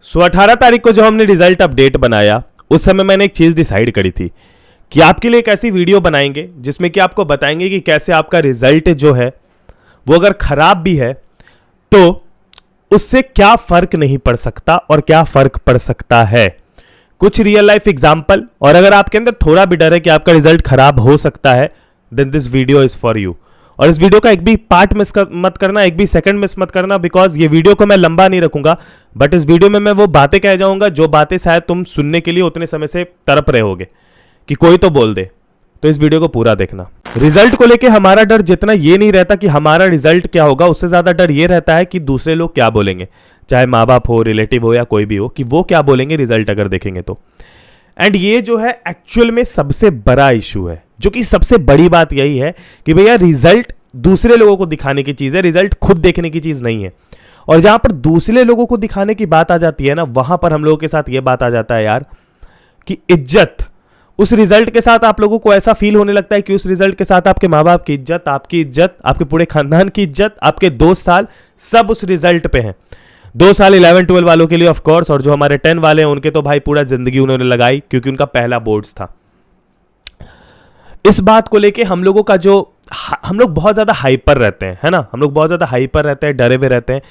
18 तारीख को जब हमने रिजल्ट अपडेट बनाया उस समय मैंने एक चीज़ डिसाइड करी थी कि आपके लिए एक ऐसी वीडियो बनाएंगे जिसमें कि आपको बताएंगे कि कैसे आपका रिजल्ट जो है वो अगर खराब भी है तो उससे क्या फर्क नहीं पड़ सकता और क्या फर्क पड़ सकता है। कुछ रियल लाइफ एग्जाम्पल, और अगर आपके अंदर थोड़ा भी डर है कि आपका रिजल्ट खराब हो सकता है then this video is for you. और इस वीडियो का एक भी पार्ट मत करना, एक भी सेकंड मिस मत करना, बिकॉज ये वीडियो को मैं लंबा नहीं रखूंगा, बट इस वीडियो में मैं वो बातें कह जाऊंगा जो बातें शायद तुम सुनने के लिए उतने समय से तड़प रहे होगे कि कोई तो बोल दे। तो इस वीडियो को पूरा देखना। रिजल्ट को लेके हमारा डर जितना ये नहीं रहता कि हमारा रिजल्ट क्या होगा, उससे ज्यादा डर ये रहता है कि दूसरे लोग क्या बोलेंगे, चाहे माँ बाप हो, रिलेटिव हो या कोई भी हो, कि वो क्या बोलेंगे रिजल्ट अगर देखेंगे तो। एंड ये जो है एक्चुअल में सबसे बड़ा इशू है, जो कि सबसे बड़ी बात यही है कि भैया रिजल्ट दूसरे लोगों को दिखाने की चीज है, रिजल्ट खुद देखने की चीज नहीं है। और जहां पर दूसरे लोगों को दिखाने की बात आ जाती है ना, वहां पर हम लोगों के साथ यह बात आ जाता है यार कि इज्जत, उस रिजल्ट के साथ आप लोगों को ऐसा फील होने लगता है कि उस रिजल्ट के साथ आपके माँ बाप की इज्जत, आपके पूरे खानदान की इज्जत, आपके 2 साल सब उस रिजल्ट पे हैं। 2 साल 11-12 वालों के लिए ऑफ कोर्स, और जो हमारे 10 वाले हैं उनके तो भाई पूरा जिंदगी उन्होंने लगाई क्योंकि उनका पहला बोर्ड्स था। इस बात को लेके हम लोगों का जो, हम लोग बहुत ज्यादा हाइपर रहते हैं, है ना, हम लोग बहुत ज्यादा हाइपर रहते हैं, डरे हुए रहते हैं।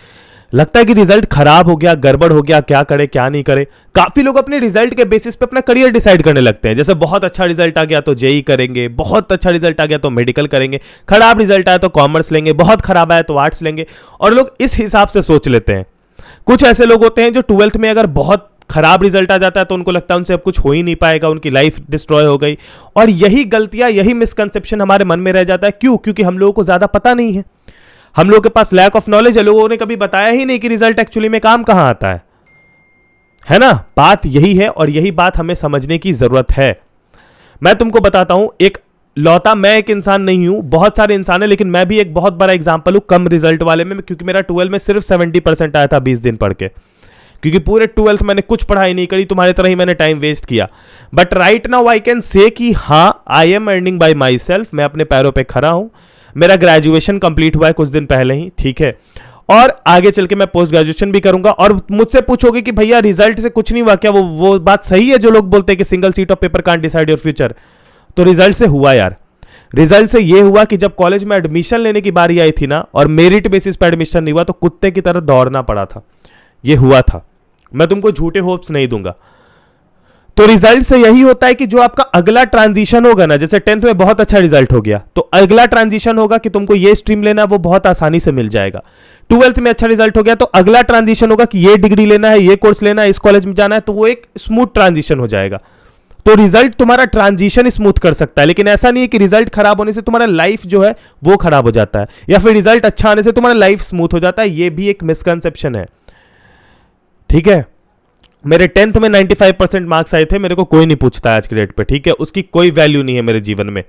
लगता है कि रिजल्ट खराब हो गया, गड़बड़ हो गया, क्या करे क्या नहीं करे। काफी लोग अपने रिजल्ट के बेसिस पे अपना करियर डिसाइड करने लगते हैं। जैसे बहुत अच्छा रिजल्ट आ गया तो जेई करेंगे, बहुत अच्छा रिजल्ट आ गया तो मेडिकल करेंगे, खराब रिजल्ट आया तो कॉमर्स लेंगे, बहुत खराब आया तो आर्ट्स लेंगे, और लोग इस हिसाब से सोच लेते हैं। कुछ ऐसे लोग होते हैं जो 12th में अगर बहुत खराब रिजल्ट आ जाता है तो उनको लगता है उनसे अब कुछ हो ही नहीं पाएगा, उनकी लाइफ डिस्ट्रॉय हो गई। और यही गलतियां, यही मिसकंसेप्शन हमारे मन में रह जाता है। क्यों? क्योंकि हम लोगों को ज्यादा पता नहीं है, हम लोगों के पास लैक ऑफ नॉलेज है। लोगों ने कभी बताया ही नहीं कि रिजल्ट एक्चुअली में काम कहां आता है ना। बात यही है और यही बात हमें समझने की जरूरत है। मैं तुमको बताता हूं, एक लौता मैं एक इंसान नहीं हूं, बहुत सारे इंसान है, लेकिन मैं भी एक बहुत बड़ा एग्जांपल हूं कम रिजल्ट वाले में, क्योंकि मेरा 12 में सिर्फ 70% आया था 20 दिन पढ़ के, क्योंकि पूरे 12th मैंने कुछ पढ़ाई नहीं करी, तुम्हारी तरह ही मैंने टाइम वेस्ट किया। But right now I can say कि हाँ, I am earning bye my self, मैं अपने पैरों पे खड़ा हूं। मेरा ग्रेजुएशन कंप्लीट हुआ है कुछ दिन पहले ही, ठीक है, और आगे चल के मैं पोस्ट ग्रेजुएशन भी करूंगा। और मुझसे पूछोगे कि भैया रिजल्ट से कुछ नहीं हुआ क्या? वो बात सही है जो लोग बोलते हैं कि single seat of paper can't decide your future. तो रिजल्ट से हुआ यार, रिजल्ट से ये हुआ कि जब कॉलेज में एडमिशन लेने की बारी आई थी ना, और मेरिट बेसिस पर एडमिशन नहीं हुआ तो कुत्ते की तरह दौड़ना पड़ा था। ये हुआ था, मैं तुमको झूठे होप्स नहीं दूंगा। तो रिजल्ट से यही होता है कि जो आपका अगला ट्रांजिशन होगा ना, जैसे 10th में बहुत अच्छा रिजल्ट हो गया तो अगला ट्रांजिशन होगा कि तुमको ये स्ट्रीम लेना है, वो बहुत आसानी से मिल जाएगा। 12th में अच्छा रिजल्ट हो गया तो अगला ट्रांजिशन होगा कि ये डिग्री लेना है, ये कोर्स लेना है, इस कॉलेज में जाना है, तो वो एक स्मूथ ट्रांजिशन हो जाएगा। तो रिजल्ट तुम्हारा ट्रांजिशन स्मूथ कर सकता है, लेकिन ऐसा नहीं है कि रिजल्ट खराब होने से तुम्हारा लाइफ जो है वो खराब हो जाता है, या फिर रिजल्ट अच्छा आने से तुम्हारा लाइफ स्मूथ हो जाता है। ये भी एक मिसकंसेप्शन है, ठीक है। मेरे 10th में 95% मार्क्स आए थे, मेरे को कोई नहीं पूछता है आज के डेट पे, ठीक है, उसकी कोई वैल्यू नहीं है मेरे जीवन में।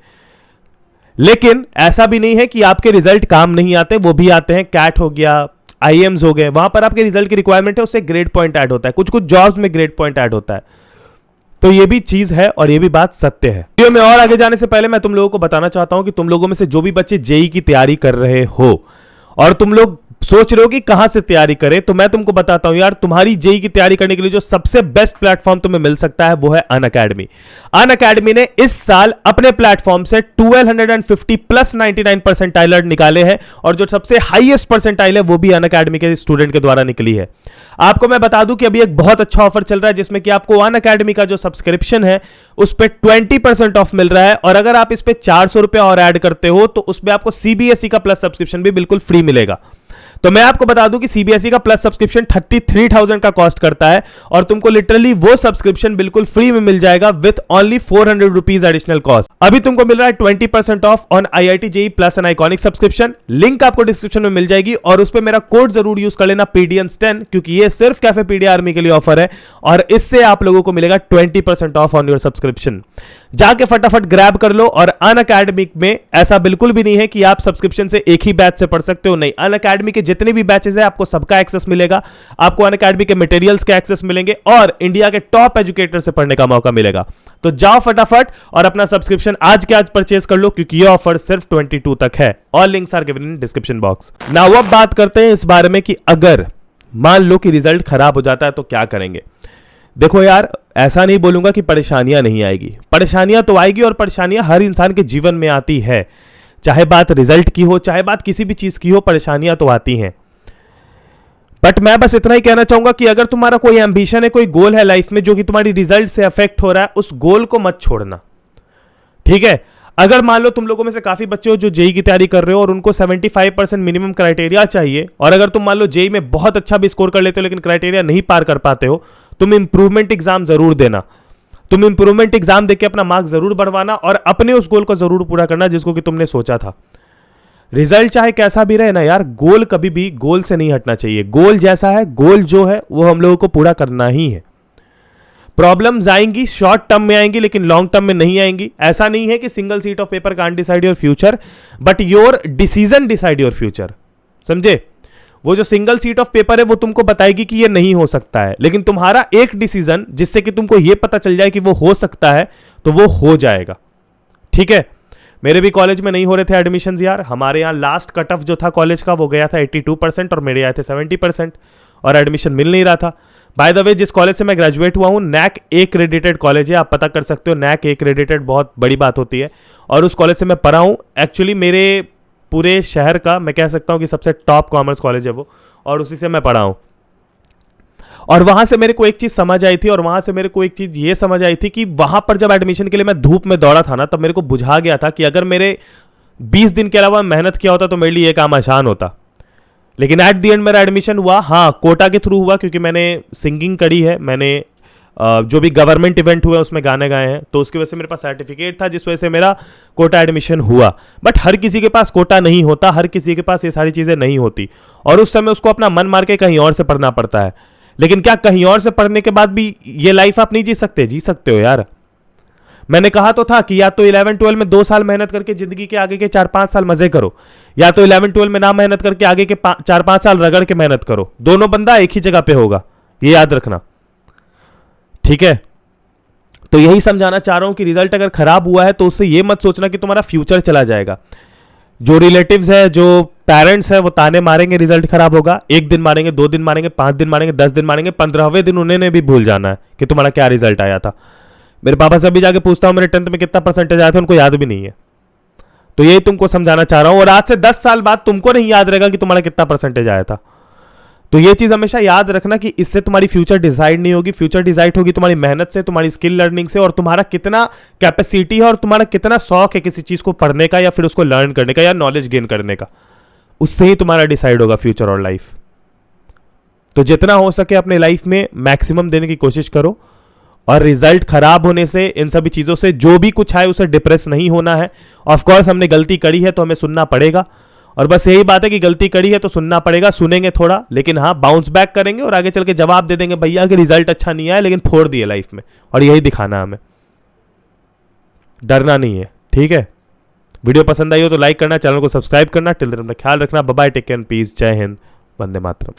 लेकिन ऐसा भी नहीं है कि आपके रिजल्ट काम नहीं आते, वो भी आते हैं। कैट हो गया, आईएम्स हो गए, वहां पर आपके रिजल्ट की रिक्वायरमेंट है, उससे ग्रेड पॉइंट ऐड होता है, कुछ कुछ जॉब्स में ग्रेड पॉइंट ऐड होता है। तो ये भी चीज है और ये भी बात सत्य है। वीडियो में और आगे जाने से पहले मैं तुम लोगों को बताना चाहता हूं कि तुम लोगों में से जो भी बच्चे जेई की तैयारी कर रहे हो और तुम लोग सोच रहे हो कि कहां से तैयारी करें, तो मैं तुमको बताता हूं यार, तुम्हारी जेई की तैयारी करने के लिए जो सबसे बेस्ट प्लेटफॉर्म तुम्हें मिल सकता है वो है अनअकैडमी। अनअकैडमी ने इस साल अपने प्लेटफॉर्म से 1250 प्लस 99 परसेंटाइलर निकाले हैं, और जो सबसे हाईएस्ट परसेंटाइल है वो भी अनअकैडमी के स्टूडेंट के द्वारा निकली है। आपको मैं बता दूं कि अभी एक बहुत अच्छा ऑफर चल रहा है जिसमें कि आपको अनअकैडमी का जो सब्सक्रिप्शन है उस पर 20% ऑफ मिल रहा है, और अगर आप इस पे 400 रुपए और ऐड करते हो तो उसमें आपको सीबीएसई का प्लस सब्सक्रिप्शन भी बिल्कुल फ्री मिलेगा। तो मैं आपको बता दूं कि सीबीएसई का प्लस सब्सक्रिप्शन 33,000 का कॉस्ट करता है, और तुमको लिटरली वो सब्सक्रिप्शन बिल्कुल फ्री में मिल जाएगा with only 400 rupees additional cost. अभी तुमको मिल रहा है 20% of on IIT JEE plus and iconic subscription. Link आपको डिस्क्रिप्शन में मिल जाएगी, और उस पर मेरा कोड जरूर यूज कर लेना PDNS10, क्योंकि ये सिर्फ कैफेपीडिया आर्मी के लिए ऑफर है, और इससे आप लोगों को मिलेगा 20% ऑफ ऑन योर सब्सक्रिप्शन। जाके फटाफट ग्रैब कर लो। और अनअकैडमी में ऐसा बिल्कुल भी नहीं है कि आप सब्सक्रिप्शन से एक ही बैच से पढ़ सकते हो, नहीं। अनअकैडमी के जितने भी बैचेस है आपको सबका एक्सेस मिलेगा, आपको अनअकैडमी के मटेरियल्स के एक्सेस मिलेंगे, और इंडिया के टॉप एजुकेटर से पढ़ने का मौका मिलेगा। तो जाओ फटाफट और अपना सब्सक्रिप्शन आज के आज परचेज कर लो, क्योंकि ये ऑफर सिर्फ 22 तक है। All links are given in description box. Now अब बात करते हैं इस बारे में कि अगर मान लो कि रिजल्ट खराब हो जाता है तो क्या करेंगे? देखो यार, ऐसा नहीं बोलूंगा कि परेशानियां नहीं आएगी, परेशानियां तो आएगी, और परेशानियां हर इंसान के जीवन में आती है। चाहे बात रिजल्ट की हो, चाहे बात किसी भी चीज की हो, परेशानियां तो आती हैं। बट मैं बस इतना ही कहना चाहूंगा कि अगर तुम्हारा कोई एम्बिशन है, कोई गोल है लाइफ में जो कि तुम्हारी रिजल्ट से अफेक्ट हो रहा है, उस गोल को मत छोड़ना, ठीक है? अगर मान लो तुम लोगों में से काफी बच्चे हो जो जेई की तैयारी कर रहे हो और उनको 75% मिनिमम क्राइटेरिया चाहिए, और अगर तुम मान लो जेई में बहुत अच्छा भी स्कोर कर लेते हो लेकिन क्राइटेरिया नहीं पार कर पाते हो, तुम इंप्रूवमेंट एग्जाम जरूर देना। तुम इंप्रूवमेंट एग्जाम देके अपना मार्क्स जरूर बढ़वाना और अपने उस गोल को जरूर पूरा करना जिसको कि तुमने सोचा था। रिजल्ट चाहे कैसा भी रहे ना यार, गोल कभी भी गोल से नहीं हटना चाहिए। गोल जैसा है, गोल जो है वो हम लोगों को पूरा करना ही है। प्रॉब्लम्स आएंगी, शॉर्ट टर्म में आएंगी लेकिन लॉन्ग टर्म में नहीं आएंगी। ऐसा नहीं है कि single seat of paper can't decide your future, but your decision decide your future. समझे? वो जो सिंगल सीट ऑफ पेपर है वो तुमको बताएगी कि ये नहीं हो सकता है, लेकिन तुम्हारा एक डिसीजन जिससे कि तुमको ये पता चल जाए कि वो हो सकता है, तो वो हो जाएगा। ठीक है? मेरे भी कॉलेज में नहीं हो रहे थे एडमिशन्स यार। हमारे यहाँ लास्ट कट ऑफ जो था कॉलेज का वो गया था 82% और मेरे आए थे 70%, और एडमिशन मिल नहीं रहा था। बाय द वे, जिस कॉलेज से मैं ग्रेजुएट हुआ हूँ, नैक ए क्रेडिटेड कॉलेज है, आप पता कर सकते हो। नैक ए क्रेडिटेड बहुत बड़ी बात होती है, और उस कॉलेज से मैं पढ़ा हूँ। एक्चुअली मेरे पूरे शहर का मैं कह सकता हूँ कि सबसे टॉप कॉमर्स कॉलेज है वो, और उसी से मैं पढ़ा हूँ। और वहां से मेरे को एक चीज समझ आई थी, और वहां से मेरे को एक चीज ये समझ आई थी कि वहां पर जब एडमिशन के लिए मैं धूप में दौड़ा था ना, तब मेरे को बुझा गया था कि अगर मेरे 20 दिन के अलावा मेहनत किया होता तो मेरे लिए ये काम आसान होता। लेकिन एट दी एंड मेरा एडमिशन हुआ, हाँ, कोटा के थ्रू हुआ, क्योंकि मैंने सिंगिंग करी है, मैंने जो भी गवर्नमेंट इवेंट हुआ उसमें गाने गाए हैं, तो उसकी वजह से मेरे पास सर्टिफिकेट था, जिस वजह से मेरा कोटा एडमिशन हुआ। बट हर किसी के पास कोटा नहीं होता, हर किसी के पास ये सारी चीज़ें नहीं होती, और उस समय उसको अपना मन मार के कहीं और से पढ़ना पड़ता है। लेकिन क्या कहीं और से पढ़ने के बाद भी ये लाइफ आप नहीं जी सकते? जी सकते हो यार। मैंने कहा तो था कि या तो 11-12 में 2 साल मेहनत करके जिंदगी के आगे के 4-5 साल मजे करो, या तो 11-12 में ना मेहनत करके आगे के 4-5 साल रगड़ के मेहनत करो। दोनों बंदा एक ही जगह पे होगा, ये याद रखना, ठीक है? तो यही समझाना चाह रहा हूं कि रिजल्ट अगर खराब हुआ है तो उससे ये मत सोचना कि तुम्हारा फ्यूचर चला जाएगा। जो रिलेटिव्स है, जो पेरेंट्स है, वो ताने मारेंगे रिजल्ट खराब होगा, 1 दिन मारेंगे, 2 दिन मारेंगे, 5 दिन मारेंगे, 10 दिन मारेंगे, 15वें दिन उन्हें भी भूल जाना है कि तुम्हारा क्या रिजल्ट आया था। मेरे पापा से अभी जाके पूछता हूं मेरे 10th में कितना परसेंटेज आया था, उनको याद भी नहीं है। तो यही तुमको समझाना चाह रहा हूं, और आज से 10 साल बाद तुमको नहीं याद रहेगा कि तुम्हारा कितना परसेंटेज आया था। तो ये चीज हमेशा याद रखना कि इससे तुम्हारी फ्यूचर डिसाइड नहीं होगी। फ्यूचर डिसाइड होगी तुम्हारी मेहनत से, तुम्हारी स्किल लर्निंग से, और तुम्हारा कितना कैपेसिटी है और तुम्हारा कितना शौक है किसी चीज को पढ़ने का या फिर उसको लर्न करने का या नॉलेज गेन करने का, उससे ही तुम्हारा डिसाइड होगा फ्यूचर और लाइफ। तो जितना हो सके अपने लाइफ में मैक्सिमम देने की कोशिश करो, और रिजल्ट खराब होने से, इन सभी चीजों से, जो भी कुछ है उसे डिप्रेस नहीं होना है। ऑफकोर्स हमने गलती करी है तो हमें सुनना पड़ेगा, और बस यही बात है कि गलती करी है तो सुनना पड़ेगा, सुनेंगे थोड़ा, लेकिन हाँ बाउंस बैक करेंगे और आगे चल के जवाब दे देंगे, भैया कि रिजल्ट अच्छा नहीं आया लेकिन फोड़ दिए लाइफ में, और यही दिखाना हमें, डरना नहीं है। ठीक है? वीडियो पसंद आई हो तो लाइक करना, चैनल को सब्सक्राइब करना। टिल देन अपना ख्याल रखना। Bye bye, take care and peace. जय हिंद, वंदे मातरम।